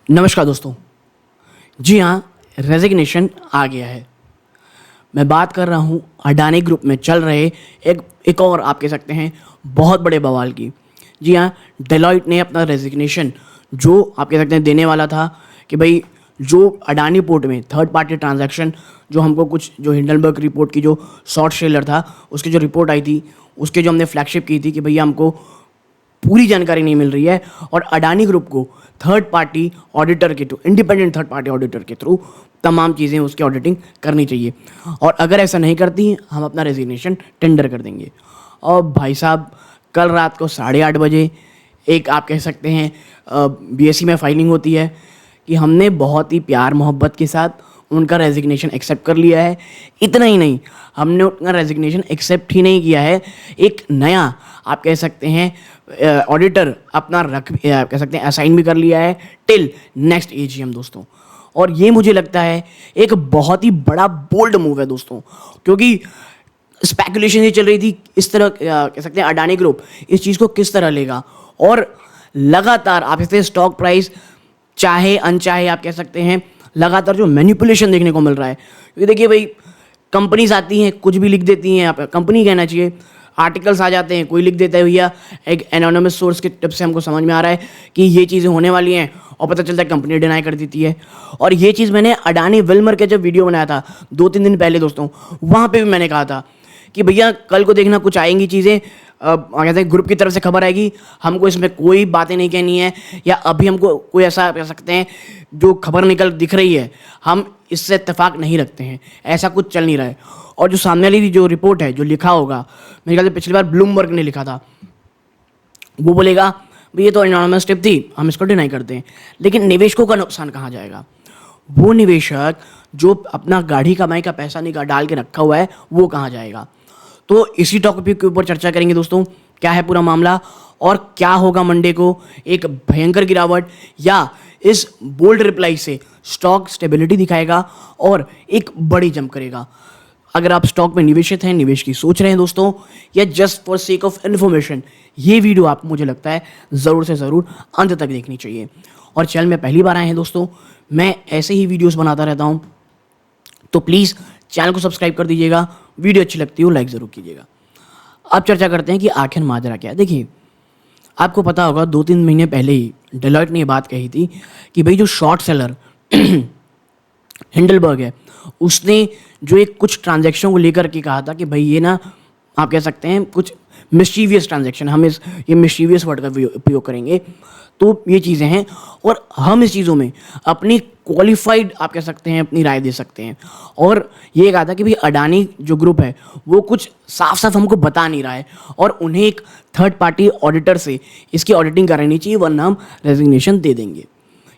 नमस्कार दोस्तों। जी हाँ, रेजिग्नेशन आ गया है। मैं बात कर रहा हूँ अडानी ग्रुप में चल रहे एक और आप कह सकते हैं बहुत बड़े बवाल की। जी हाँ, डेलॉयट ने अपना रेजिग्नेशन जो आप कह सकते हैं देने वाला था कि भाई जो अडानी पोर्ट में थर्ड पार्टी ट्रांजैक्शन जो हमको कुछ जो हिंडनबर्ग रिपोर्ट की जो शॉर्ट सेलर था उसकी जो रिपोर्ट आई थी उसके जो हमने फ्लैगशिप की थी कि भैया हमको पूरी जानकारी नहीं मिल रही है और अडानी ग्रुप को थर्ड पार्टी ऑडिटर के through independent third party auditor के थ्रू तमाम चीज़ें उसकी ऑडिटिंग करनी चाहिए और अगर ऐसा नहीं करती हम अपना रेजिग्नेशन टेंडर कर देंगे। और भाई साहब कल रात को 8:30 बजे एक आप कह सकते हैं बीएससी में फाइलिंग होती है कि हमने बहुत ही प्यार मोहब्बत के साथ उनका रेजिग्नेशन एक्सेप्ट कर लिया है। इतना ही नहीं, हमने उनका रेजिग्नेशन एक्सेप्ट ही नहीं किया है, एक नया आप कह सकते हैं ऑडिटर अपना कह सकते हैं असाइन भी कर लिया है टिल नेक्स्ट एजीएम दोस्तों। और ये मुझे लगता है एक बहुत ही बड़ा बोल्ड मूव है दोस्तों, क्योंकि स्पेकुलेशन ये चल रही थी इस तरह कह सकते हैं अडानी ग्रुप इस चीज़ को किस तरह लेगा और लगातार आप कहते हैं स्टॉक प्राइस चाहे अनचाहे आप कह सकते हैं लगातार जो मैनिपुलेशन देखने को मिल रहा है। क्योंकि देखिए भाई कंपनीज आती हैं कुछ भी लिख देती हैं, आप कंपनी कहना चाहिए, आर्टिकल्स आ जाते हैं, कोई लिख देता है भैया एक एनोनिमस सोर्स के टिप से हमको समझ में आ रहा है कि ये चीज़ें होने वाली हैं और पता चलता है कंपनी डिनाई कर देती है। और ये चीज़ मैंने अडानी विल्मर के जब वीडियो बनाया था 2-3 दिन पहले दोस्तों, वहाँ पे भी मैंने कहा था कि भैया कल को देखना कुछ आएंगी चीज़ें, कहते हैं ग्रुप की तरफ से खबर आएगी, हमको इसमें कोई बातें नहीं कहनी है या अभी हमको कोई ऐसा कह सकते हैं जो खबर निकल दिख रही है हम इससे इत्तेफाक नहीं रखते हैं, ऐसा कुछ चल नहीं रहा है। और जो सामने वाली जो रिपोर्ट है जो लिखा होगा, मेरे ख्याल से पिछली बार ब्लूमबर्ग ने लिखा था, वो बोलेगा भाई ये तो एनोनिमस टिप थी, हम इसको डिनाई करते हैं। लेकिन निवेशकों का नुकसान कहाँ जाएगा? वो निवेशक जो अपना गाढ़ी कमाई का पैसा डाल के रखा हुआ है वो कहाँ जाएगा? तो इसी टॉपिक के ऊपर चर्चा करेंगे दोस्तों, क्या है पूरा मामला और क्या होगा मंडे को, एक भयंकर गिरावट या इस बोल्ड रिप्लाई से स्टॉक स्टेबिलिटी दिखाएगा और एक बड़ी जंप करेगा। अगर आप स्टॉक में निवेशित हैं, निवेश की सोच रहे हैं दोस्तों, या just for sake of information, ये वीडियो आपको मुझे लगता है ज़रूर से ज़रूर अंत तक देखनी चाहिए। और चैनल में पहली बार आए हैं दोस्तों, मैं ऐसे ही वीडियोस बनाता रहता हूँ, तो प्लीज़ चैनल को सब्सक्राइब कर दीजिएगा, वीडियो अच्छी लगती हो लाइक ज़रूर कीजिएगा। अब चर्चा करते हैं कि आखिर माजरा क्या है। देखिए आपको पता होगा 2-3 महीने पहले ही डेलॉयट ने ये बात कही थी कि भाई जो शॉर्ट सेलर हिंडलबर्ग है उसने जो एक कुछ ट्रांजैक्शन को लेकर के कहा था कि भाई ये ना आप कह सकते हैं कुछ मिस्चीवियस ट्रांजैक्शन, हम ये मिस्चीवियस वर्ड का उपयोग करेंगे, तो ये चीज़ें हैं और हम इस चीज़ों में अपनी क्वालिफाइड आप कह सकते हैं अपनी राय दे सकते हैं। और ये कहा था कि भाई अडानी जो ग्रुप है वो कुछ साफ साफ हमको बता नहीं रहा है और उन्हें एक थर्ड पार्टी ऑडिटर से इसकी ऑडिटिंग करानी चाहिए वरना हम रेजिग्नेशन दे देंगे।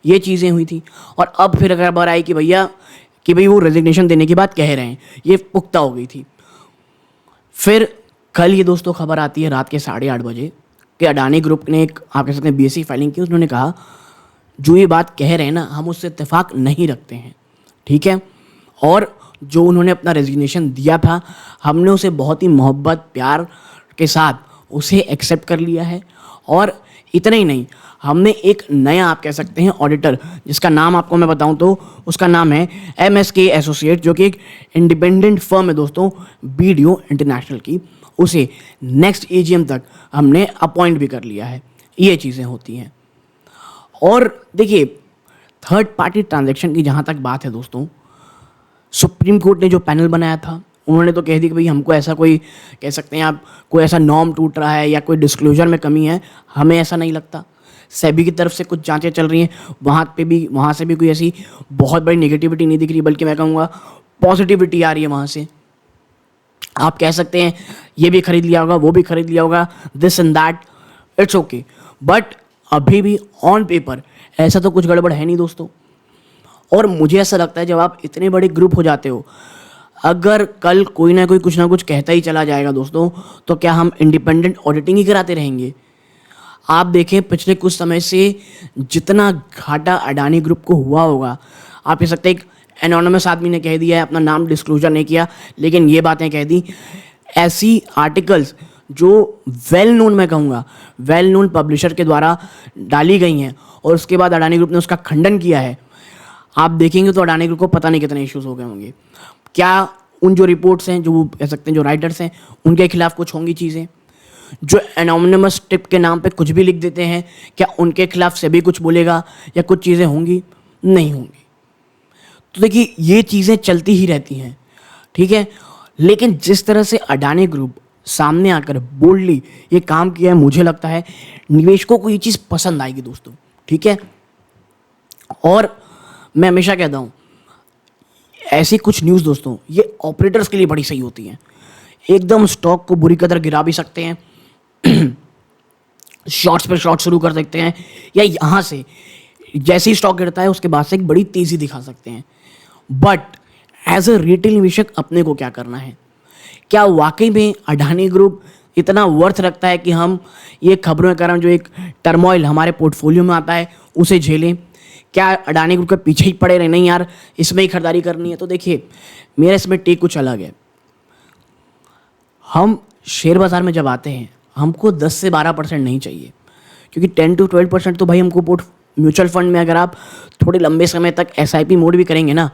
ये चीज़ें हुई थी और अब फिर अगर खबर आई कि भैया कि भाई वो रेजिग्नेशन देने की बात कह रहे हैं, ये पुख्ता हो गई थी। फिर कल ये दोस्तों खबर आती है रात के 8:30 बजे कि अडानी ग्रुप ने एक आप कह सकते हैं बीएससी फाइलिंग की। उन्होंने कहा जो ये बात कह रहे हैं ना हम उससे इत्तेफाक नहीं रखते हैं, ठीक है। और जो उन्होंने अपना रेजिग्नेशन दिया था हमने उसे बहुत ही मोहब्बत प्यार के साथ उसे एक्सेप्ट कर लिया है। और इतना ही नहीं, हमने एक नया आप कह सकते हैं ऑडिटर जिसका नाम आपको मैं बताऊं तो उसका नाम है MSK एसोसिएट, जो कि एक इंडिपेंडेंट फर्म है दोस्तों BDO इंटरनेशनल की, उसे नेक्स्ट एजीएम तक हमने अपॉइंट भी कर लिया है। ये चीज़ें होती हैं। और देखिए थर्ड पार्टी ट्रांजैक्शन की जहाँ तक बात है दोस्तों, सुप्रीम कोर्ट ने जो पैनल बनाया था उन्होंने तो कह दी कि भाई हमको ऐसा कोई कह सकते हैं आप कोई ऐसा नॉर्म टूट रहा है या कोई डिस्क्लोजर में कमी है, हमें ऐसा नहीं लगता। सेबी की तरफ से कुछ जांचें चल रही हैं, वहाँ से भी कोई ऐसी बहुत बड़ी नेगेटिविटी नहीं दिख रही, बल्कि मैं कहूँगा पॉजिटिविटी आ रही है वहाँ से। आप कह सकते हैं ये भी खरीद लिया होगा, वो भी खरीद लिया होगा, this and that, it's okay, but अभी भी ऑन पेपर ऐसा तो कुछ गड़बड़ है नहीं दोस्तों। और मुझे ऐसा लगता है जब आप इतने बड़े ग्रुप हो जाते हो, अगर कल कोई ना कोई कुछ ना कुछ कहता ही चला जाएगा दोस्तों, तो क्या हम इंडिपेंडेंट ऑडिटिंग ही कराते रहेंगे? आप देखें पिछले कुछ समय से जितना घाटा अडानी ग्रुप को हुआ होगा, आप कह सकते हैं एक एनोनिमस आदमी ने कह दिया है, अपना नाम डिस्क्लोजर नहीं किया लेकिन ये बातें कह दी, ऐसी आर्टिकल्स जो वेल नोन, मैं कहूँगा वेल नोन पब्लिशर के द्वारा डाली गई हैं और उसके बाद अडानी ग्रुप ने उसका खंडन किया है, आप देखेंगे तो अडानी ग्रुप को पता नहीं कितने इश्यूज हो गए होंगे। क्या उन जो रिपोर्ट्स हैं, जो कह सकते हैं जो राइटर्स हैं, उनके खिलाफ कुछ होंगी चीज़ें? जो एनोनिमस टिप के नाम पे कुछ भी लिख देते हैं, क्या उनके खिलाफ सेबी कुछ बोलेगा या कुछ चीज़ें होंगी? नहीं होंगी। तो देखिए ये चीज़ें चलती ही रहती हैं, ठीक है। लेकिन जिस तरह से अडानी ग्रुप सामने आकर बोल्डली ये काम किया है, मुझे लगता है निवेशकों को ये चीज़ पसंद आएगी दोस्तों, ठीक है। और मैं हमेशा कहता हूँ ऐसी कुछ न्यूज़ दोस्तों ये ऑपरेटर्स के लिए बड़ी सही होती हैं। एकदम स्टॉक को बुरी कदर गिरा भी सकते हैं, शॉर्ट्स पे शॉर्ट शुरू कर सकते हैं, या यहाँ से जैसे ही स्टॉक गिरता है उसके बाद से एक बड़ी तेज़ी दिखा सकते हैं। बट एज अ रिटेल निवेशक अपने को क्या करना है? क्या वाकई में अडानी ग्रुप इतना वर्थ रखता है कि हम ये खबरों के कारण जो एक टर्मोइल हमारे पोर्टफोलियो में आता है उसे झेलें? क्या अडानी ग्रुप के पीछे ही पड़े रहे, नहीं यार इसमें ही खरीदारी करनी है? तो देखिए मेरा इसमें टेक कुछ अलग है। हम शेयर बाज़ार में जब आते हैं हमको 10 से 12% नहीं चाहिए, क्योंकि 10 to 12% तो भाई हमको म्यूचुअल फंड में अगर आप थोड़े लंबे समय तक SIP मोड भी करेंगे ना,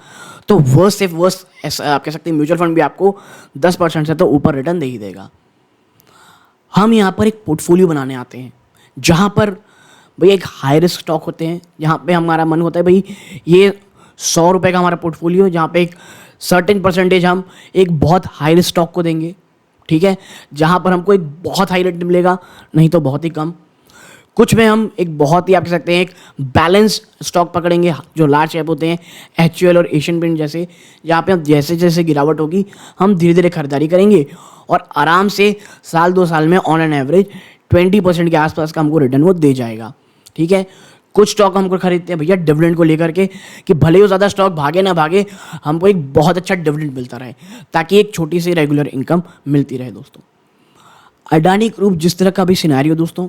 तो वर्स्ट से वर्स्ट आप कह सकते हैं म्यूचुअल फंड भी आपको 10% से तो ऊपर रिटर्न दे ही देगा। हम यहाँ पर एक पोर्टफोलियो बनाने आते हैं जहाँ पर भाई एक हाई रिस्क स्टॉक होते हैं, जहाँ पे हमारा मन होता है भाई ये 100 रुपये का हमारा पोर्टफोलियो, जहाँ पे एक सर्टेन परसेंटेज हम एक बहुत हाई रिस्क स्टॉक को देंगे, ठीक है, जहाँ पर हमको एक बहुत हाई रेट मिलेगा, नहीं तो बहुत ही कम। कुछ में हम एक बहुत ही आप कह सकते हैं एक बैलेंस स्टॉक पकड़ेंगे जो लार्ज कैप होते हैं, HUL और एशियन पेंट जैसे, जहाँ पे हम जैसे जैसे गिरावट होगी हम धीरे धीरे खरीदारी करेंगे और आराम से साल 2 साल में ऑन एन एवरेज 20% के आसपास का हमको रिटर्न वो दे जाएगा, ठीक है। कुछ स्टॉक हमको खरीदते हैं भैया डिविडेंड को लेकर के कि भले ही ज़्यादा स्टॉक भागे ना भागे हमको एक बहुत अच्छा डिविडेंड मिलता रहे, ताकि एक छोटी सी रेगुलर इनकम मिलती रहे। दोस्तों अडानी ग्रुप जिस तरह का भी सिनेरियो दोस्तों,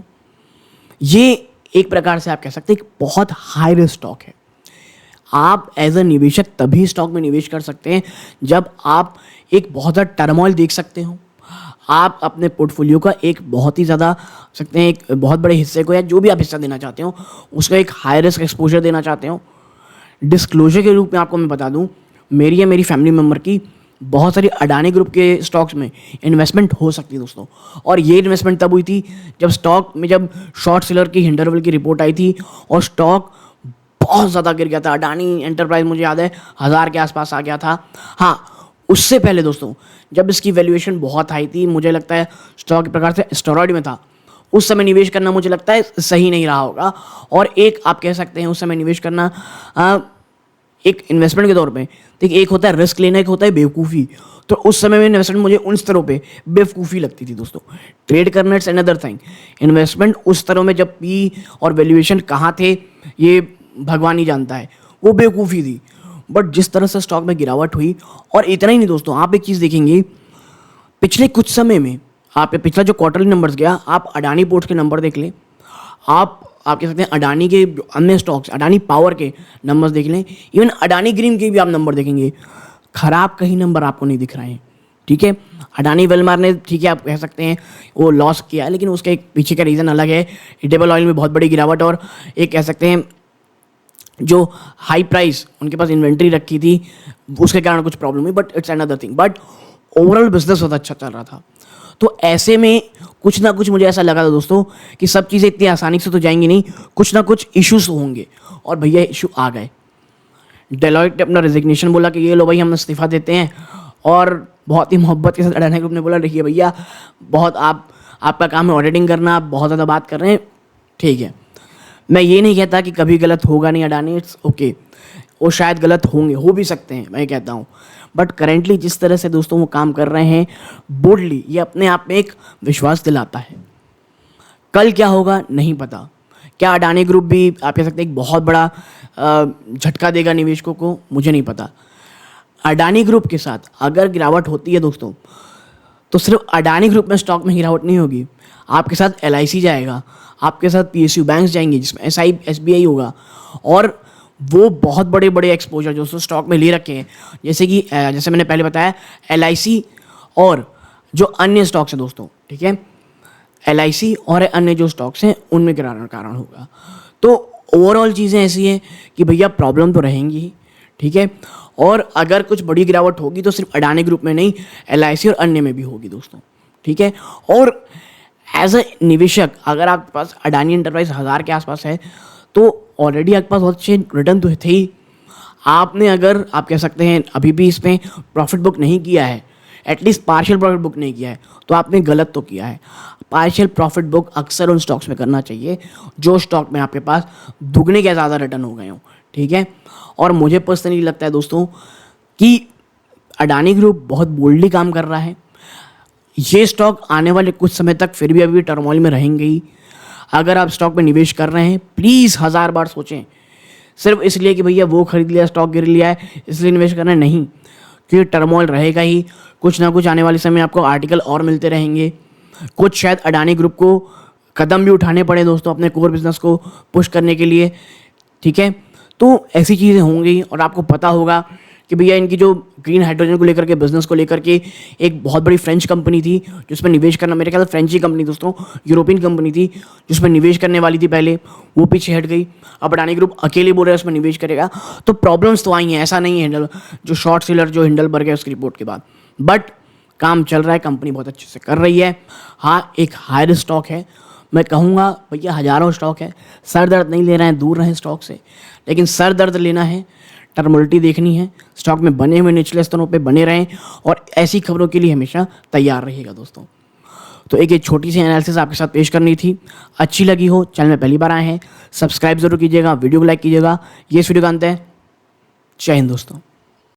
ये एक प्रकार से आप कह सकते हैं एक बहुत हाई रिस्क स्टॉक है। आप एज अ निवेशक तभी स्टॉक में निवेश कर सकते हैं जब आप एक बहुत ज़्यादा टर्मोइल देख सकते हो, आप अपने पोर्टफोलियो का एक बहुत ही ज़्यादा सकते हैं एक बहुत बड़े हिस्से को या जो भी आप हिस्सा देना चाहते हो उसका एक हाई रिस्क एक्सपोजर देना चाहते हो। डिस्क्लोजर के रूप में आपको मैं बता दूं, मेरी या मेरी फैमिली मेम्बर की बहुत सारी अडानी ग्रुप के स्टॉक्स में इन्वेस्टमेंट हो सकती है दोस्तों। और ये इन्वेस्टमेंट तब हुई थी जब स्टॉक में जब शॉर्ट सेलर की हिंडरवल की रिपोर्ट आई थी और स्टॉक बहुत ज़्यादा गिर गया था। अडानी एंटरप्राइज मुझे याद है 1000 के आसपास आ गया था। हाँ, उससे पहले दोस्तों जब इसकी वैल्यूएशन बहुत हाई थी, मुझे लगता है स्टॉक एक प्रकार से स्टेरॉइड में था, उस समय निवेश करना मुझे लगता है सही नहीं रहा होगा। और एक आप कह सकते हैं उस समय निवेश करना एक इन्वेस्टमेंट के तौर पे, देखिए एक होता है रिस्क लेना, एक होता है बेवकूफ़ी। तो उस समय में इन्वेस्टमेंट मुझे उन स्तरों पे बेवकूफ़ी लगती थी दोस्तों। ट्रेड करना इट्स अनदर थिंग, इन्वेस्टमेंट उस स्तरों में जब पी और वैल्यूएशन कहाँ थे ये भगवान ही जानता है, वो बेवकूफ़ी थी। बट जिस तरह से स्टॉक में गिरावट हुई, और इतना ही नहीं दोस्तों, आप एक चीज़ देखेंगे पिछले कुछ समय में, आप पिछला जो क्वार्टरली नंबर्स गया, आप अडानी पोर्ट्स के नंबर देख लें, आप कह सकते हैं अडानी के अन्य स्टॉक्स, अडानी पावर के नंबर्स देख लें, इवन अडानी ग्रीन के भी आप नंबर देखेंगे, खराब कहीं नंबर आपको नहीं दिख रहे हैं, ठीक है। अडानी वेलमार ने, ठीक है आप कह सकते हैं वो लॉस किया है, लेकिन उसके पीछे का रीज़न अलग है। एडिबल ऑयल में बहुत बड़ी गिरावट और एक कह सकते हैं जो हाई प्राइस उनके पास इन्वेंट्री रखी थी उसके कारण कुछ प्रॉब्लम हुई, but it's another thing. But overall business बहुत अच्छा चल रहा था। तो ऐसे में कुछ ना कुछ मुझे ऐसा लगा था दोस्तों कि सब चीज़ें इतनी आसानी से तो जाएंगी नहीं, कुछ ना कुछ इश्यूज होंगे, और भैया इशू आ गए। डेलॉयट ने अपना रेजिग्नेशन बोला कि ये लो भाई हम इस्तीफा देते हैं, और बहुत ही मोहब्बत के साथ अडानी ग्रुप ने बोला देखिए भैया बहुत आपका काम है ऑडिटिंग करना, आप बहुत ज़्यादा बात कर रहे हैं, ठीक है। मैं ये नहीं कहता कि कभी गलत होगा नहीं अडानी, इट्स ओके, वो शायद गलत होंगे, हो भी सकते हैं, मैं कहता हूँ। बट करेंटली जिस तरह से दोस्तों वो काम कर रहे हैं बोल्डली, ये अपने आप में एक विश्वास दिलाता है। कल क्या होगा नहीं पता, क्या अडानी ग्रुप भी आप कह सकते हैं एक बहुत बड़ा झटका देगा निवेशकों को, मुझे नहीं पता। अडानी ग्रुप के साथ अगर गिरावट होती है दोस्तों, तो सिर्फ अडानी ग्रुप में स्टॉक में गिरावट नहीं होगी, आपके साथ LIC जाएगा, आपके साथ PSU बैंक्स जाएंगे जिसमें SBI होगा, और वो बहुत बड़े बड़े एक्सपोजर जो स्टॉक में ले रखे हैं, जैसे मैंने पहले बताया LIC और जो अन्य स्टॉक्स हैं दोस्तों, ठीक है, LIC और अन्य जो स्टॉक्स हैं उनमें गिराने का कारण होगा। तो ओवरऑल चीज़ें ऐसी हैं कि भैया प्रॉब्लम तो रहेंगी ही, ठीक है। और अगर कुछ बड़ी गिरावट होगी तो सिर्फ अडानी ग्रुप में नहीं, LIC और अन्य में भी होगी दोस्तों, ठीक है। और एज अ निवेशक अगर आपके पास अडानी एंटरप्राइज 1000 के आसपास है तो ऑलरेडी आपके पास बहुत अच्छे रिटर्न तो थे ही। आपने अगर आप कह सकते हैं अभी भी इसमें प्रॉफिट बुक नहीं किया है, एटलीस्ट पार्शियल प्रॉफिट बुक नहीं किया है, तो आपने गलत तो किया है। पार्शियल प्रॉफिट बुक अक्सर उन स्टॉक्स में करना चाहिए जो स्टॉक में आपके पास दुगने के ज़्यादा रिटर्न हो गए हों, ठीक है। और मुझे पर्सनली लगता है दोस्तों कि अडानी ग्रुप बहुत बोल्डली काम कर रहा है। ये स्टॉक आने वाले कुछ समय तक फिर भी अभी टर्मोइल में रहेंगे ही। अगर आप स्टॉक में निवेश कर रहे हैं प्लीज़ 1000 बार सोचें। सिर्फ इसलिए कि भैया वो खरीद लिया, स्टॉक गिर लिया है इसलिए निवेश करना है, नहीं, क्योंकि टर्मोइल रहेगा ही। कुछ ना कुछ आने वाले समय आपको आर्टिकल और मिलते रहेंगे। कुछ शायद अडानी ग्रुप को कदम भी उठाने पड़े दोस्तों अपने कोर बिजनेस को पुश करने के लिए, ठीक है। तो ऐसी चीज़ें होंगी और आपको पता होगा कि भैया इनकी जो ग्रीन हाइड्रोजन को लेकर के बिजनेस को लेकर के एक बहुत बड़ी फ्रेंच कंपनी थी जिसमें निवेश करना, मेरे ख्याल से फ्रेंच ही कंपनी दोस्तों, यूरोपियन कंपनी थी जिसमें निवेश करने वाली थी पहले, वो पीछे हट गई। अब अडानी ग्रुप अकेले बोल रहा है उसमें निवेश करेगा, तो प्रॉब्लम्स तो आई हैं, ऐसा नहीं है जो शॉर्ट सेलर जो हिंडलबर्ग है उसकी रिपोर्ट के बाद, बट काम चल रहा है, कंपनी बहुत अच्छे से कर रही है। हाँ, एक हायर स्टॉक है, मैं कहूँगा भैया हज़ारों स्टॉक है, सर दर्द नहीं ले रहे हैं, दूर रहें स्टॉक से, लेकिन सर दर्द लेना है, टर्मोलिटी देखनी है, स्टॉक में बने हुए निचले स्तरों पे बने रहें और ऐसी खबरों के लिए हमेशा तैयार रहिएगा दोस्तों। तो एक छोटी सी एनालिसिस आपके साथ पेश करनी थी। अच्छी लगी हो, चैनल में पहली बार आए हैं, सब्सक्राइब जरूर कीजिएगा, वीडियो को लाइक कीजिएगा। ये इस वीडियो का अंत है। जय हिंद दोस्तों।